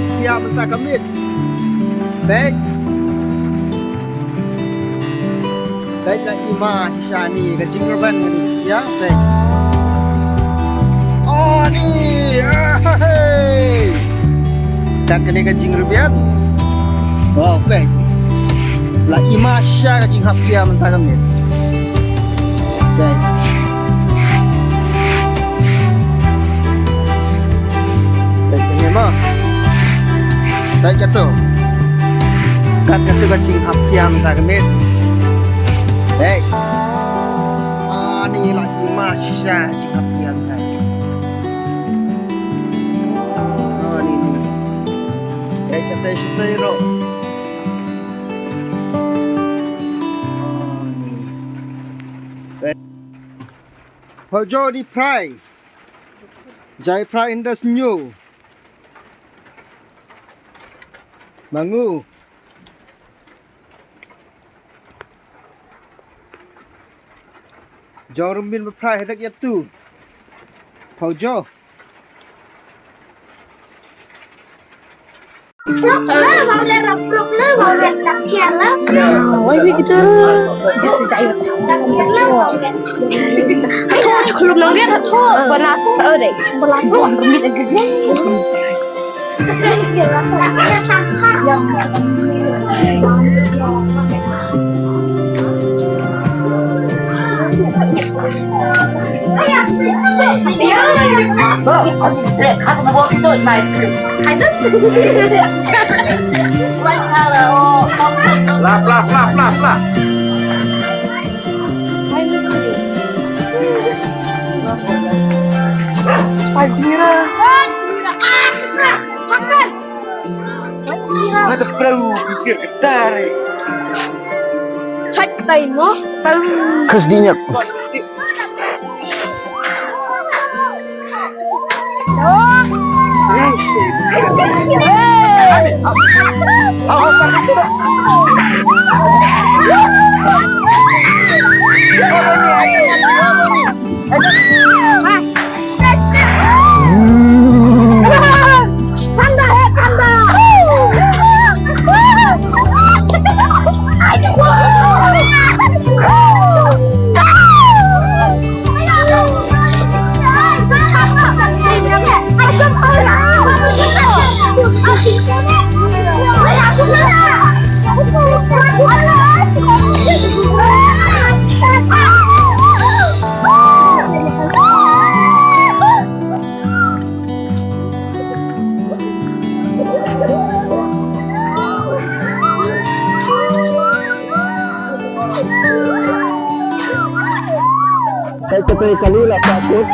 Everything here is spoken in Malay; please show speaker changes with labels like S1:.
S1: phria Myntra ke miet. Baik. Baiklah ima sisa ni kecing korban ni ya. Baik. Oh ni. Hey. Dan kena kecing rupian. Oh baik. Lah ima sisa kecing phria Myntra ke miet. Baik. Baik ni mah. Baik jatuh. Kat jatuh kecing phria Myntra ke miet. Baik. Ni lagi masya jika pian kan. Ni. Baik kita setero. Ni. Baik. Hojo di prai. Jai prai in the snow. Mangu. Jauh bin berperai hendak jatuh. Kau jauh.
S2: Mau lên đập lục nữa, mau lên đập chèn lắm.
S3: Ôi cái chứ. Chắc chạy
S2: đập chèn lắm.
S3: Thôi lục nó biết thật thôi. Bữa nào ở đây, bữa nào tôi ăn mít ăn cái gì.
S2: Kiểu là phải sang khác.
S3: Khasi nó bỏ cái mày. Hay rất.
S1: Lah.
S3: Pagkira.
S2: Makan.
S1: Ada perahu kecil ketar.
S3: Cek tay mo.
S1: Kes dinyak. Saya cepat kali lah takut.